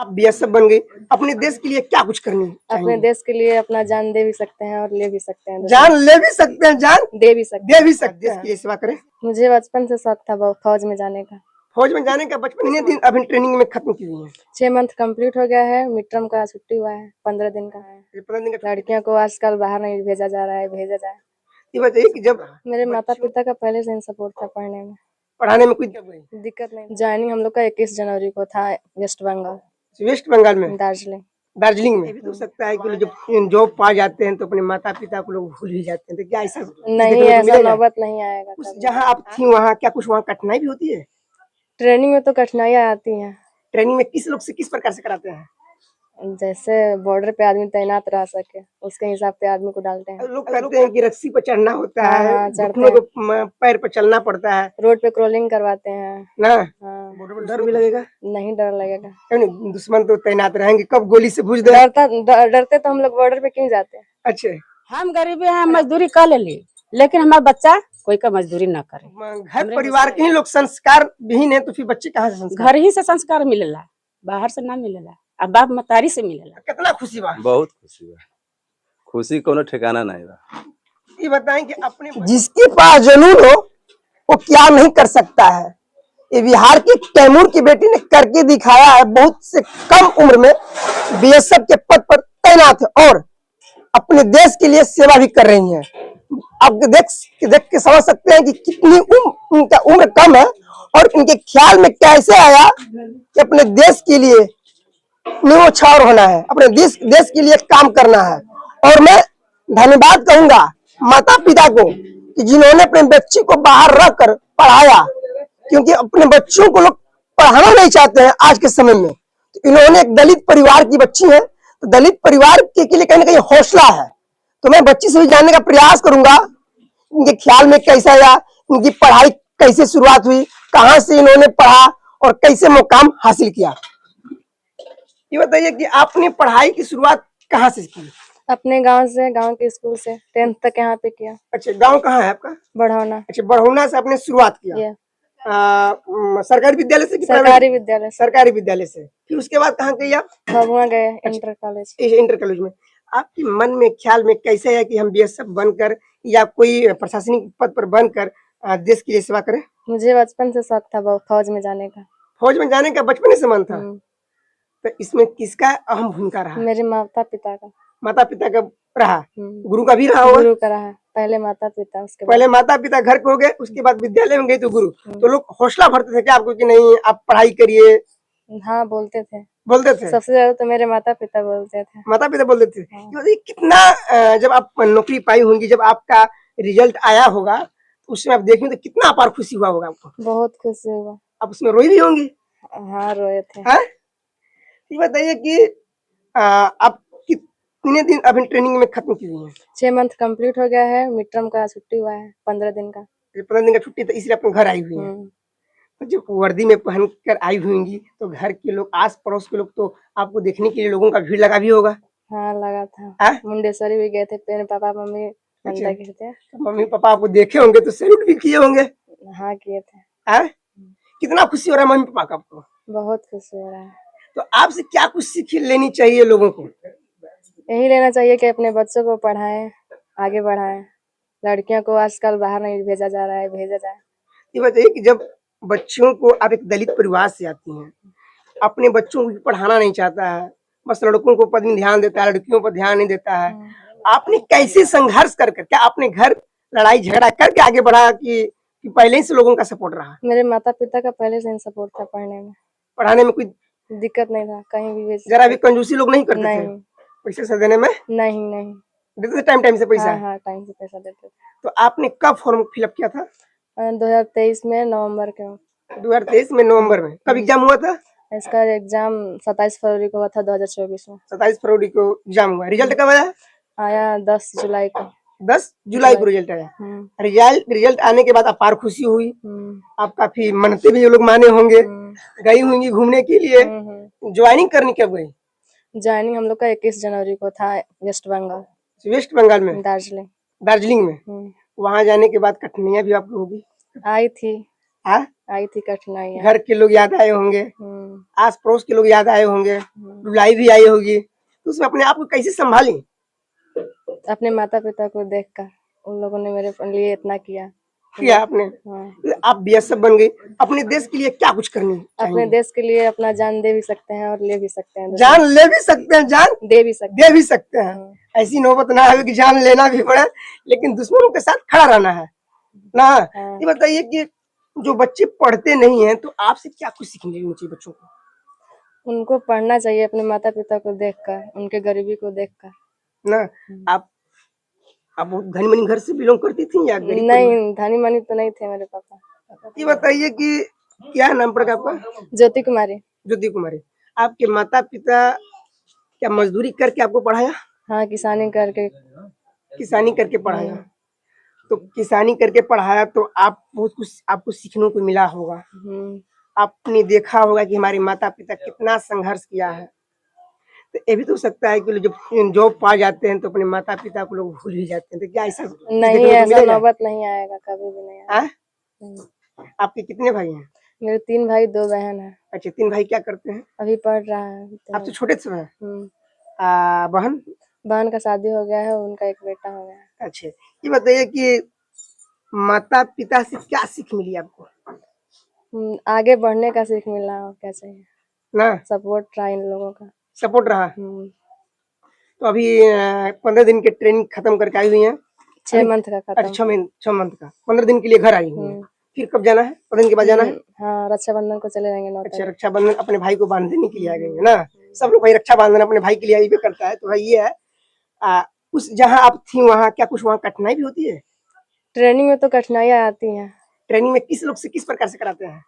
आप बीएसएफ बन गई, अपने देश के लिए क्या कुछ करनी अपने चाहिए? देश के लिए अपना जान दे भी सकते हैं और ले भी सकते हैं। जान ले भी सकते हैं, जान दे भी सकते दे भी सकते हैं। देश के लिए सेवा करें। मुझे बचपन से शौक था फौज में जाने का। फौज में जाने का बचपन ही दिन अभी ट्रेनिंग में खत्म की हुई है। 6 मंथ कंप्लीट हो गया है। मिड टर्म का छुट्टी हुआ है, 15 दिन का है। ये 15 दिन का लड़कियों को आजकल बाहर नहीं भेजा जा रहा है, भेजा जाए। ये बताइए कि जब मेरे माता पिता का पहले से ही सपोर्ट था पढ़ने में, पढ़ाने में कोई दिक्कत नहीं। ज्वाइनिंग हम लोग का 21 जनवरी को था, वेस्ट बंगाल, वेस्ट बंगाल में, दार्जिलिंग। दार्जिलिंग में। भी तो सकता है कि जब जॉब पा जाते हैं तो अपने माता पिता को लोग भूल ही जाते हैं, तो क्या ऐसा नहीं, ऐसा नौबत नहीं आएगा। जहाँ आप थी वहाँ क्या कुछ वहाँ कठिनाई भी होती है? ट्रेनिंग में तो कठिनाइयाँ आती हैं। ट्रेनिंग में किस लोग से किस प्रकार से कराते हैं? जैसे बॉर्डर पे आदमी तैनात रह सके उसके हिसाब से आदमी को डालते हैं। लोग कहते हैं कि रस्सी पर चढ़ना होता हाँ, है, हाँ, चढ़ते घुटनों को पैर पर चलना पड़ता है, रोड पे क्रॉलिंग करवाते हैं ना? हाँ। डर भी लगेगा? नहीं, डर लगेगा। क्यों नहीं? दुश्मन तो तैनात रहेंगे, कब गोली से भूज दे। डरते तो हम लोग बॉर्डर पे क्यों जाते हैं? अच्छे, हम गरीबी हैं, मजदूरी कर ले, लेकिन हमारा बच्चा कोई का मजदूरी ना करे। घर परिवार के ही लोग संस्कार विहीन है तो फिर बच्चे कहाँ से संस्कार? घर ही से संस्कार मिलेला, बाहर से ना मिलेला, अब बाप मतारी से मिलेला। कितना खुशी बा? बहुत खुशी बा, खुशी कोनो ठिकाना नहीं बा। ये बताएं कि अपने जिसके पास जुनून हो वो क्या नहीं कर सकता है। ये बिहार की तैमूर की बेटी ने करके दिखाया है। बहुत से कम उम्र में बीएसएफ के पद पर तैनात है और अपने देश के लिए सेवा भी कर रही हैं। आप देख के समझ सकते हैं कि कितनी उनका उम्र कम है और इनके ख्याल में कैसे आया कि अपने देश के लिए न्योछावर होना है, अपने देश के लिए काम करना है। और मैं धन्यवाद कहूंगा माता पिता को कि जिन्होंने अपने बच्ची को बाहर रख कर पढ़ाया, क्योंकि अपने बच्चों को लोग पढ़ाना नहीं चाहते हैं आज के समय में। तो इन्होंने एक दलित परिवार की बच्ची है, तो दलित परिवार के लिए कहीं ना कहीं हौसला है। तो मैं बच्ची से भी जानने का प्रयास करूंगा इनके ख्याल में कैसा आया, इनकी पढ़ाई कैसे शुरुआत हुई, कहाँ से इन्होंने पढ़ा और कैसे मुकाम हासिल किया। ये बताइए कि आपने पढ़ाई की शुरुआत कहाँ से की? अपने गांव से, गांव के स्कूल से 10th तक यहाँ पे किया। अच्छा, गांव कहाँ है आपका? बढ़ौना। अच्छा, बढ़ौना से आपने शुरुआत किया। सरकारी विद्यालय से? सरकारी विद्यालय। सरकारी विद्यालय से। फिर उसके बाद कहाँ गई आप? भभुआ गए, इंटर कॉलेज। इंटर कॉलेज में आपके मन में ख्याल में कैसे है कि हम बीएसएफ बनकर या कोई प्रशासनिक पद पर बनकर देश के लिए सेवा करें? मुझे बचपन से शौक था फौज में जाने का। फौज में जाने का बचपन से मन था। तो इसमें किसका अहम भूमिका रहा? मेरे माता पिता का। माता पिता का रहा, गुरु का भी रहा होगा? गुरु का रहा, पहले माता पिता, उसके पहले माता पिता घर को हो गए, उसके बाद विद्यालय में गए तो गुरु। तो लोग हौसला भरते थे क्या आपको कि नहीं आप पढ़ाई करिए? हाँ, बोलते थे। सबसे ज्यादा तो मेरे माता पिता बोलते थे। माता पिता बोलते थे। कितना जब आप नौकरी पाई होंगी, जब आपका रिजल्ट आया होगा तो उसमें आप देखेंगे तो कितना अपार खुशी हुआ होगा आपको? बहुत खुशी हुआ। आप उसमें रोई भी होंगी? हाँ, रोए थे। ये बताइए कि आप कितने दिन अभी ट्रेनिंग में खत्म की हुई है? 6 मंथ कंप्लीट हो गया है। मिड टर्म का छुट्टी हुआ है, 15 दिन का। 15 दिन का छुट्टी, तो इसलिए अपने घर आई हुई है। तो जब वर्दी में पहन कर आई हुई तो घर के लोग, आस पड़ोस के लोग तो आपको देखने के लिए लोगों का भीड़ लगा भी होगा? हाँ, लगा था। मुंडेश्वरी भी गए थे, मेरे पापा मम्मी मंदिर गए थे। मम्मी पापा आपको देखे होंगे तो सैल्यूट भी किए होंगे? हाँ, किए थे। कितना खुशी हो रहा है मम्मी पापा का आपको? बहुत खुशी हो रहा है। तो आपसे क्या कुछ सीख लेनी चाहिए लोगों को? यही लेना चाहिए कि अपने बच्चों को पढ़ाएं, आगे बढ़ाएं। लड़कियों को आजकल बाहर नहीं भेजा जा रहा है, भेजा जाए। ये बताइए कि जब बच्चों को, आप एक दलित परिवार से आती हैं, अपने बच्चों को पढ़ाना नहीं चाहता है, बस लड़कों को पद में ध्यान देता है, लड़कियों पर ध्यान नहीं देता है, आपने कैसे संघर्ष कर क्या आपने घर लड़ाई झगड़ा करके आगे बढ़ा कि पहले ही से लोगों का सपोर्ट रहा? मेरे माता पिता का पहले से ही सपोर्ट था पढ़ने में। पढ़ाने में कोई दिक्कत नहीं था, कहीं भी जरा भी कंजूसी लोग नहीं करते थे? पैसे से देने में नहीं देते थे, टाइम से पैसा? हाँ, टाइम से पैसा देते थे। तो आपने कब फॉर्म फिलअप किया था? 2023 में नवंबर के। 2023 में नवंबर में। कब एग्जाम हुआ था? इसका एग्जाम 27 फरवरी को हुआ था, 2024 में। 27 फरवरी को एग्जाम हुआ। रिजल्ट कब आया? आया 10 जुलाई को। 10 जुलाई को रिजल्ट आया। रिजल्ट आने के बाद अपार खुशी हुई। आप काफी मनते भी लोग माने होंगे, गई होंगी घूमने के लिए। ज्वाइनिंग करनी कब गई? ज्वाइनिंग हम लोग का 21 जनवरी को था, वेस्ट बंगाल। वेस्ट बंगाल में? दार्जिलिंग। दार्जिलिंग में। वहां जाने के बाद कठिनाइयां भी आपको होगी? आई थी, हाँ? आई थी कठिनाइयाँ। घर के लोग याद आए होंगे, हम्म, आस पड़ोस के लोग याद आए होंगे, हम्म। रुलाई भी आई होगी, तो उसमें अपने आप को कैसे संभाली? अपने माता पिता को देखकर उन लोगों ने मेरे लिए इतना किया। किया आपने? हाँ, आप बीएसएफ बन गई, अपने देश के लिए क्या कुछ करनी अपने चाहिए? देश के लिए अपना जान दे भी सकते हैं और ले भी सकते हैं। जान ले भी सकते हैं, जान दे भी सकते दे भी सकते हैं। हाँ। ऐसी नौबत ना आवे कि जान लेना भी पड़े, लेकिन दुश्मनों के साथ खड़ा रहना है ना। हाँ। ये बताइए कि जो बच्चे पढ़ते नहीं हैं तो आपसे क्या कुछ सीखने चाहिए बच्चों को? उनको पढ़ना चाहिए अपने माता पिता को देखकर, उनके गरीबी को देखकर। ना आप बहुत धनी मनी घर से बिलोंग करती थी या गरीब परिवार? नहीं, धनी मनी तो नहीं थे मेरे पापा। ये बताइए कि क्या नाम पड़ेगा आपका? ज्योति कुमारी। ज्योति कुमारी। आपके माता पिता क्या मजदूरी करके आपको पढ़ाया? हाँ, किसानी करके। किसानी करके पढ़ाया। तो किसानी करके पढ़ाया तो आप बहुत कुछ आपको सीखने को मिला होगा। आपने देखा होगा कि हमारे माता पिता कितना संघर्ष किया है। तो ये भी तो हो सकता है कि जब जॉब पा जाते हैं तो अपने माता पिता को लोग भूल ही जाते हैं, तो क्या ऐसा नहीं, देखने को ऐसा मिलेगा? नौबत नहीं आएगा, कभी भी नहीं आएगा। हाँ? नहीं। आपके कितने भाई हैं? मेरे 3 भाई 2 बहन है। अच्छा, 3 भाई क्या करते हैं? अभी पढ़ रहा है। आप तो छोटे से हैं। हम्म, बहन? बहन का शादी हो गया है, उनका एक बेटा हो गया है। अच्छा, ये बताइए कि माता पिता से क्या सीख मिली आपको? आगे बढ़ने का सीख मिला और क्या चाहिए। ना सपोर्ट रहा इन लोगों का। सपोर्ट रहा। हम्म, तो अभी 15 दिन के ट्रेनिंग खत्म करके आई हुई हैं? 6 मंथ का अच्छा, खत्म। 6 मंथ का 15 दिन के लिए घर आई हुई हैं। फिर कब जाना है? 15 दिन के बाद जाना है? हाँ, रक्षाबंधन को चले जाएंगे 9 अच्छा, तारीख। रक्षाबंधन अपने भाई को बांधने के लिए आ गई है ना। सब लोग भाई रक्षाबंधन अपने भाई के लिए भी करता है। तो भाई ये है उस जहाँ आप थी वहाँ क्या कुछ वहाँ कठिनाई भी होती है? ट्रेनिंग में तो कठिनाइयाँ आती हैं। ट्रेनिंग में किस लोग से किस प्रकार से कराते हैं?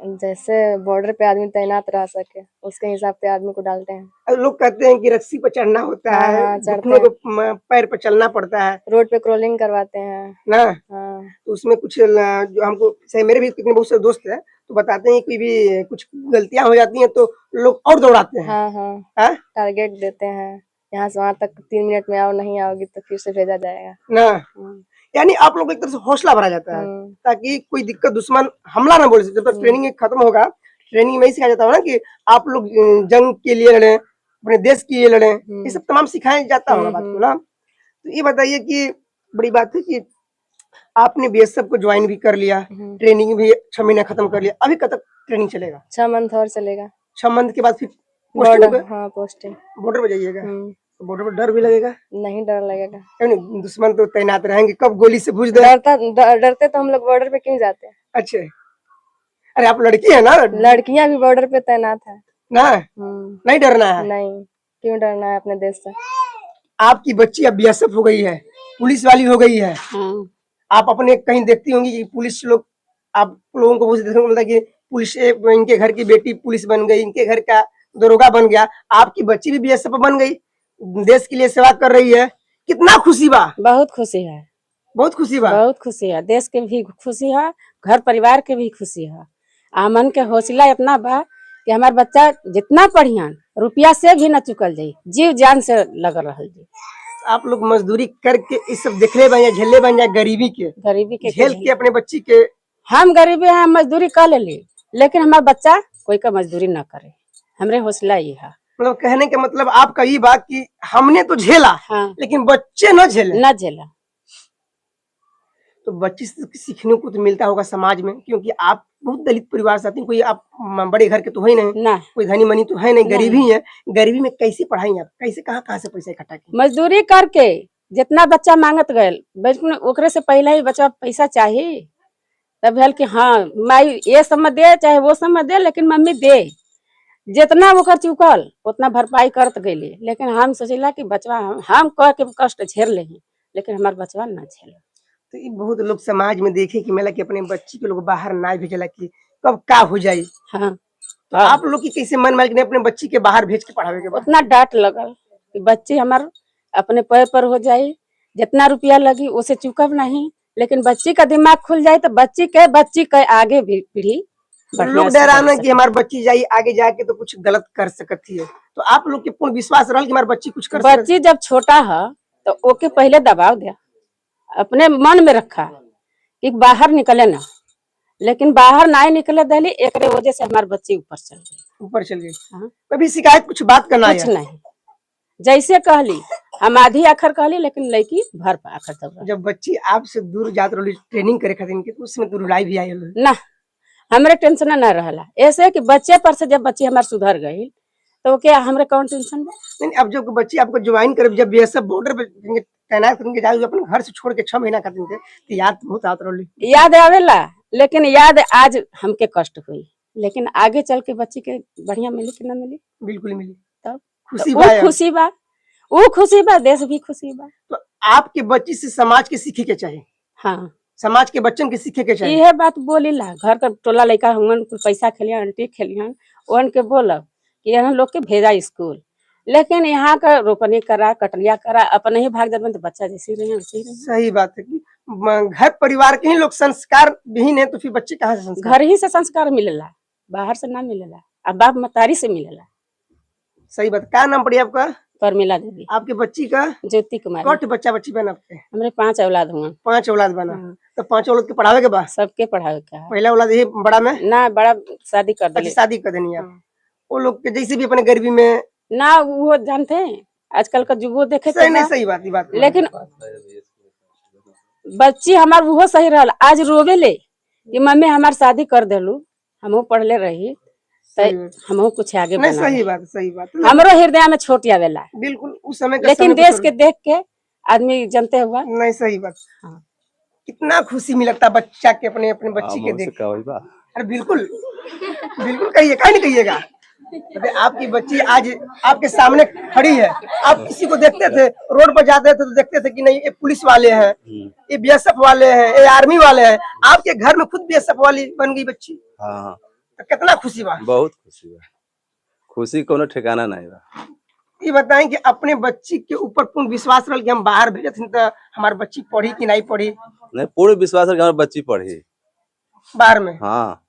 जैसे बॉर्डर पे आदमी तैनात रह सके उसके हिसाब से आदमी को डालते हैं। अब लोग कहते हैं कि रस्सी पर चढ़ना होता हाँ, है, हाँ, चढ़ते घुटनों को पैर पर चलना पड़ता है रोड पे क्रॉलिंग करवाते हैं। ना। हाँ, तो उसमें कुछ जो हमको सही, मेरे भी कितने बहुत से दोस्त हैं तो बताते हैं कि भी कुछ गलतियां हो जाती हैं तो लोग और दौड़ाते हैं। हाँ, हाँ, हाँ? टारगेट देते हैं, यहाँ से वहां तक 3 मिनट में आओ, नहीं आओगी तो फिर से भेजा जाएगा। ना यानी आप लोग को एक तरह से हौसला भरा जाता है ताकि कोई दिक्कत दुश्मन हमला ना बोल सके। जब तक ट्रेनिंग खत्म होगा, ट्रेनिंग में ही सिखाया जाता है ना कि आप लोग जंग के लिए लड़े, अपने देश के लिए लड़े, ये सब तमाम सिखाया जाता होगा बात को ना। तो ये बताइए कि बड़ी बात है कि आपने बीएसएफ को ज्वाइन भी कर लिया, ट्रेनिंग भी 6 महीने खत्म कर लिया, अभी कब तक ट्रेनिंग चलेगा? 6 मंथ और चलेगा। 6 मंथ के बाद फिर बॉर्डर, हाँ, पोस्टिंग। बॉर्डर पे जाइएगा। तो बॉर्डर पर डर भी लगेगा? नहीं, डर लगेगा। क्यों नहीं? दुश्मन तो तैनात रहेंगे, कब गोली से भूज दे। डरते तो हम लोग बॉर्डर पे क्यों जाते हैं? अच्छा, अरे आप लड़की है ना। लड़कियां भी बॉर्डर पे तैनात है ना। नहीं डरना है? नहीं, क्यों डरना है अपने देश से। आपकी बच्ची अब बीएसएफ हो गई है, पुलिस वाली हो गई है। आप अपने कहीं देखती होंगी कि पुलिस लोग, आप लोगों को देखने को मिलता है कि पुलिस, इनके घर की बेटी पुलिस बन गई, इनके घर का दरोगा बन गया, आपकी बच्ची भी बीएसएफ बन गई, देश के लिए सेवा कर रही है। कितना खुशी बा? बहुत खुशी है, बहुत खुशी बा। बहुत खुशी है। देश के भी खुशी है, घर परिवार के भी खुशी है। आमन के हौसला इतना बा कि हमार बच्चा जितना पढ़ियन रुपया से भी न चुकल जाये, जीव जान से लग रहा जी। आप लोग मजदूरी करके इस सब देखले बन जाए, झेले बन जाए, गरीबी के झेल के अपने बच्ची के। हम गरीबी हैं, मजदूरी कर ले, लेकिन हमारा बच्चा कोई का मजदूरी न करे, हमरे हौसला ये है। मतलब कहने का मतलब आपका ये बात कि हमने तो झेला, हाँ, लेकिन बच्चे न झेले। न झेला। तो बच्चे से सीखने को तो मिलता होगा समाज में, क्योंकि आप बहुत दलित परिवार से आती हैं, कोई आप बड़े घर के तो है नहीं ना, कोई धनी मनी तो है नहीं, गरीबी है। गरीबी में कैसे पढ़ाई आप, कैसे कहाँ से पैसा इकट्ठा किए? मजदूरी करके जितना बच्चा मांगत गए ओकरे से पहले ही बच्चा पैसा चाहिए, तब भेल कि हाँ माई ये समय दे चाहे वो समय दे, लेकिन मम्मी दे, जितना ओकर चुकल उतना भरपाई करत गई। लेकिन हम सोचिला कि बचवा हम कह के कष्ट झेल ले, लेकिन हमार बचवा ना झेल। तो ये बहुत लोग समाज में देखे कि मेला कि अपने बच्ची के लोग बाहर ना भेजला कि कब का हो जाए। हाँ, तो आप लोग की कैसे मन मालिक ने अपने बच्ची के बाहर भेज के पढ़ावे के बाद? उतना डांट लगल कि बच्ची हमार अपने पैर पर हो जाए, जितना रुपया लगी उसे चुकब नहीं, लेकिन बच्ची का दिमाग खुल जाए तो बच्ची के आगे भी पीढ़ी। लोग डराना कि हमारी बच्ची जाई आगे जाके तो कुछ गलत कर सकती है, तो आप लोग के पूर्ण विश्वास रहा कि हमारी बच्ची कुछ कर सकती? बच्ची जब छोटा है तो ओके पहले दबाव दिया, अपने मन में रखा कि बाहर निकले ना, लेकिन बाहर ना निकले दली एक वजह से हमारे बच्चे ऊपर चल गए। ऊपर चल गई। हाँ। कभी शिकायत कुछ बात करना कुछ है? नहीं, जैसे कहली हम आधी आखर कहली लेकिन लड़की भर आखर दब जब बच्ची आपसे दूर जात रही ट्रेनिंग करे खातिर के, तो उसमें तो रुलाई भी आई होगी। ना, हमरे टेंशन ना रहला। ऐसे कि बच्चे पर से जब बच्ची हमारे सुधर गई तो क्या हमरे कौन टेंशन बा? नहीं, अब जब बच्ची आपको ज्वाइन करे, जब बीएसएफ बॉर्डर पे तैनात करके जाए, अपने घर से छोड़ के 6 महीना खातिर के, तो याद तो बहुत आत रही। याद आवेला, लेकिन याद आज हमके कष्ट हुई, लेकिन आगे चल के बच्ची के बढ़िया मिली कि ना मिली? बिल्कुल मिली। तब खुशी वो बा यार। खुशी बा, वो खुशी बा, देश भी खुशी बा। तो आपके बच्ची से समाज के सीखे के चाहिए, हाँ, समाज के बच्चन के सीखे के चाहिए। यह बात बोली ला। घर का टोला लड़का हुन कुछ पैसा खेलिया, आंटी खेलिया, ओहन के बोलब कि यहाँ लोग के भेजा स्कूल, लेकिन यहाँ का रोपनी करा, कटनिया करा, अपने ही भाग जाते तो बच्चा जैसे रहे वैसे ही रहे। सही बात है कि घर परिवार के ही लोग संस्कार विहीन है, तो फिर बच्चे कहाँ से संस्कार? घर ही से संस्कार मिलेला, बाहर से ना मिलेला, अब बाप मतारी से मिलेला। सही बात। क्या नाम पड़ी आपका? परमिला देवी। आपके बच्ची का? ज्योति कुमारी। कौट बच्चा बच्ची बन आपके? हमरे 5 औलाद हुआ। 5 औलाद बना। हाँ। तो 5 औलाद के पढ़ावे के बाद सबके पढ़ावे का है। पहला औलाद यही बड़ा में ना, बड़ा शादी कर अच्छा दिले शादी कर देनी है। हाँ। वो लोग के जैसे भी अपने गरीबी में ना, वो जानते हैं आजकल का जुगो देखे सही नहीं, तो सही बात, ये बात लेकिन बच्ची हमार वो सही रहल। आज रोवे ले कि मम्मी हमार शादी कर देलू, हमहू पढ़ले रही हमहू कुछ आगे नहीं, बना। सही बात, सही बात। हमरो हृदय में छोट आवेला, बिल्कुल उस समय का लेकिन समय देश के देख के आदमी जनते हुआ। नहीं, सही बात। हाँ। कितना खुशी मिलता बच्चा के अपने अपने बच्ची के देख। अरे बिल्कुल बिल्कुल, कहिए, कहीं नहीं कहिएगा। आपकी बच्ची आज आपके सामने खड़ी है। आप किसी को देखते थे रोड पर जाते थे तो देखते थे कि नहीं ये पुलिस वाले हैं, ये बीएसएफ वाले हैं, ये आर्मी वाले हैं। आपके घर में खुद बीएसएफ वाली बन गई बच्ची। हाँ, तो कितना खुशी बा? बहुत खुशी बा। खुशी कोनो ठिकाना नहीं बा। ये बताएं कि अपने बच्ची के ऊपर पूर्ण विश्वास रहा कि हम बाहर भेजे थे तो हमारी बच्ची पढ़ी कि नहीं पढ़ी? नहीं, पूरे विश्वास है कि हमारी बच्ची पढ़ी बाहर में। हाँ।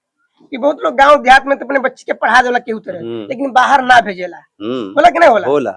कि बहुत लोग गांव देहात में तो अपने बच्ची के पढ़ा देला केहू तरह, लेकिन बाहर ना भेजेला। बोला कि नहीं होला? होला।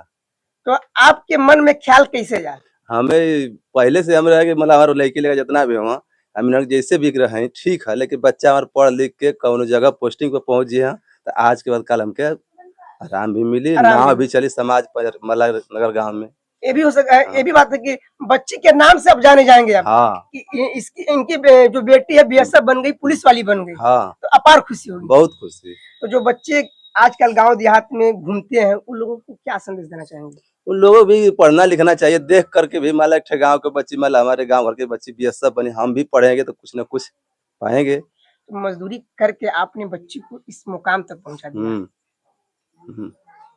तो आपके मन में ख्याल कैसे जाए? हमें पहले से हमें कि मतलब हमारे लड़की लेकर जितना भी हुआ हम जैसे भी रहे ठीक है, लेकिन बच्चा हमारे पढ़ लिख के कौन जगह पोस्टिंग पे पहुंच गया तो आज के बाद कल हमके आराम भी मिली, नाम भी चली समाज पर नगर गांव में। ये भी हो सकता है। ये भी बात है कि बच्ची के नाम से अब जाने जाएंगे आप। हाँ। कि इसकी इनकी जो बेटी है बीएसएफ बन गई, पुलिस वाली बन गई। हाँ। तो अपार खुशी होगी। बहुत खुशी। तो जो बच्चे आजकल गांव देहात में घूमते हैं उन लोगों को क्या संदेश देना चाहेंगे? उन लोगों को भी पढ़ना लिखना चाहिए, देख करके भी मान लो गाँव के बच्ची मान हमारे गाँव भर के बच्ची बीएसएफ बनी, हम भी पढ़ेंगे तो कुछ न कुछ पाएंगे। तो मजदूरी करके आपने बच्ची को इस मुकाम तक पहुंचा दिया।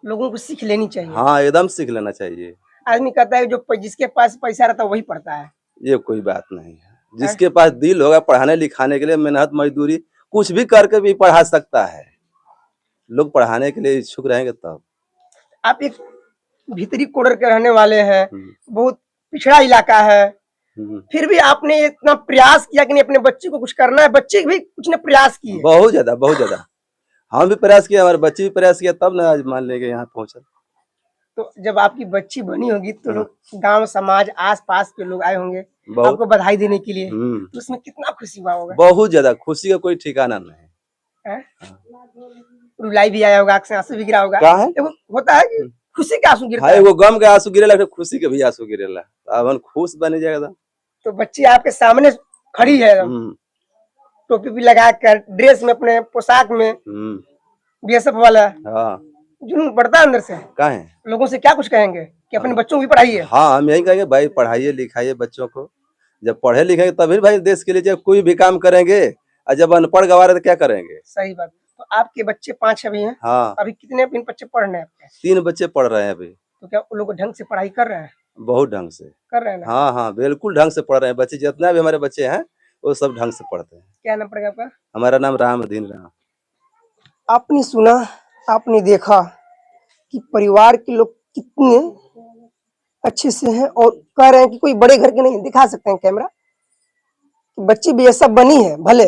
लोगों को सीख लेनी चाहिए। हाँ, एकदम सीख लेना चाहिए। आदमी कहता है जो जिसके पास पैसा रहता है वही पढ़ता है। ये कोई बात नहीं है, जिसके पास दिल होगा पढ़ाने लिखाने के लिए, मेहनत मजदूरी कुछ भी करके भी पढ़ा सकता है। लोग पढ़ाने के लिए इच्छुक रहेंगे तब। आप एक भीतरी कोडर के रहने वाले हैं, बहुत पिछड़ा इलाका है, फिर भी आपने इतना प्रयास किया कि नहीं अपने बच्चे को कुछ करना है। बच्चे भी कुछ ने प्रयास किए, बहुत ज्यादा, बहुत ज्यादा। हम भी प्रयास किया, हमारे बच्चे भी प्रयास किया, तब ना आज मान लेंगे यहाँ पहुंचा। तो जब आपकी बच्ची बनी होगी तो लोग गांव समाज आसपास के लोग आए होंगे बहुत। आपको बधाई देने के लिए, तो उसमें कितना खुशी हुआ होगा? बहुत ज्यादा खुशी का कोई ठिकाना नहीं। रुलाई भी आया होगा, आंसू भी गिरा होगा। क्या है? होता है कि खुशी के आंसू गिरता है, है। वो गम के आंसू गिरेला, खुशी के भी आंसू गिरेला, अब खुश बन जाएगा। तो बच्ची आपके सामने खड़ी है, टोपी भी लगा कर, ड्रेस में, अपने पोशाक में, बीएसएफ वाला। हाँ। जुनून बढ़ता है अंदर से। क्या है? लोगों से क्या कुछ कहेंगे कि अपने बच्चों को भी पढ़ाइए? हाँ, हम यही कहेंगे भाई, पढ़ाइए लिखाइए बच्चों को। जब पढ़े लिखेंगे तभी भाई देश के लिए जब कोई भी काम करेंगे, और जब अनपढ़ गवार है तो क्या करेंगे? सही बात। तो आपके बच्चे 5 अभी हैं? हाँ। अभी कितने बच्चे पढ़ रहे हैं आपके? 3 बच्चे पढ़ रहे हैं अभी। तो क्या उन लोग ढंग से पढ़ाई कर रहे हैं? बहुत ढंग से कर रहे हैं ना? हाँ हाँ, बिल्कुल ढंग से पढ़ रहे हैं बच्चे, जितना भी हमारे बच्चे हैं वो सब ढंग से पढ़ते हैं। क्या नाम पड़ेगा आपका? हमारा नाम रामदीन राम। आपने सुना, आपने देखा कि परिवार के लोग कितने अच्छे से हैं और कह रहे हैं कि कोई बड़े घर के नहीं। दिखा सकते हैं कैमरा कि बच्ची बीएसएफ बनी है भले,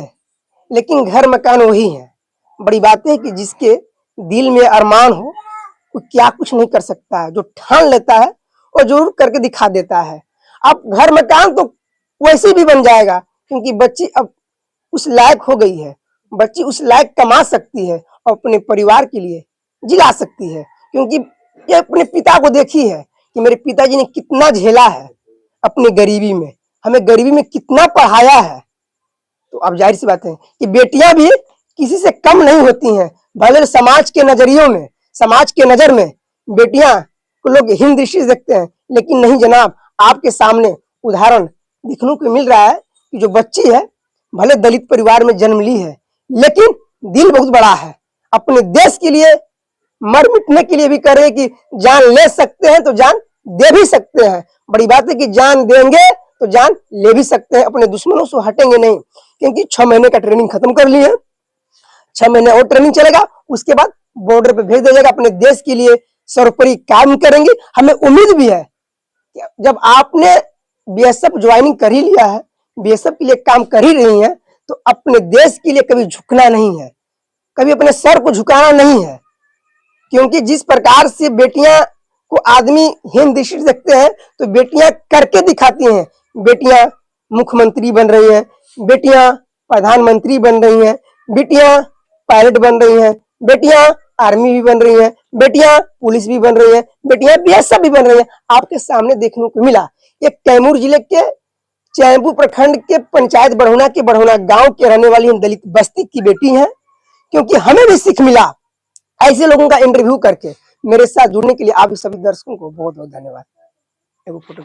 लेकिन घर मकान वही है। बड़ी बात है कि जिसके दिल में अरमान हो वो क्या कुछ नहीं कर सकता है, जो ठान लेता है और जरूर करके दिखा देता है। अब घर मकान तो वैसे भी बन जाएगा, क्योंकि बच्ची अब उस लायक हो गई है, बच्ची उस लायक कमा सकती है और अपने परिवार के लिए जिला सकती है, क्योंकि ये अपने पिता को देखी है कि मेरे पिताजी ने कितना झेला है अपनी गरीबी में, हमें गरीबी में कितना पढ़ाया है। तो अब जाहिर सी बात है कि बेटियां भी किसी से कम नहीं होती हैं, भले समाज के नजरियों में, समाज के नजर में बेटियां को लोग हीन दृष्टि से देखते हैं, लेकिन नहीं जनाब, आपके सामने उदाहरण देखने को मिल रहा है कि जो बच्ची है भले दलित परिवार में जन्म ली है, लेकिन दिल बहुत बड़ा है, अपने देश के लिए मर मिटने के लिए भी करे कि जान ले सकते हैं तो जान दे भी सकते हैं। बड़ी बात है कि जान देंगे तो जान ले भी सकते हैं, अपने दुश्मनों से हटेंगे नहीं, क्योंकि 6 महीने का ट्रेनिंग खत्म कर लिए हैं, 6 महीने और ट्रेनिंग चलेगा, उसके बाद बॉर्डर पे भेज दिया जाएगा, अपने देश के लिए सर्वोपरि काम करेंगे। हमें उम्मीद भी है कि जब आपने बीएसएफ ज्वाइनिंग कर ही लिया है, बीएसएफ के लिए काम कर ही रही है, तो अपने देश के लिए कभी झुकना नहीं है, कभी अपने सर को झुकाना नहीं है, क्योंकि जिस प्रकार से बेटियां को आदमी हीन दृष्टि से देखते हैं, तो बेटियां करके दिखाती हैं। बेटियां मुख्यमंत्री बन रही हैं, बेटियां प्रधानमंत्री बन रही हैं, बेटियां पायलट बन रही हैं, बेटियां आर्मी भी बन रही हैं, बेटियां पुलिस भी बन रही हैं, बेटियां बीएसएफ भी बन रही हैं। आपके सामने देखने को मिला ये कैमूर जिले के चैनपुर प्रखंड के पंचायत बड़ौना के बड़ौना गांव के रहने वाली दलित बस्ती की बेटी है, क्योंकि हमें भी सीख मिला ऐसे लोगों का इंटरव्यू करके। मेरे साथ जुड़ने के लिए आप सभी दर्शकों को बहुत बहुत धन्यवाद। एगो फोटो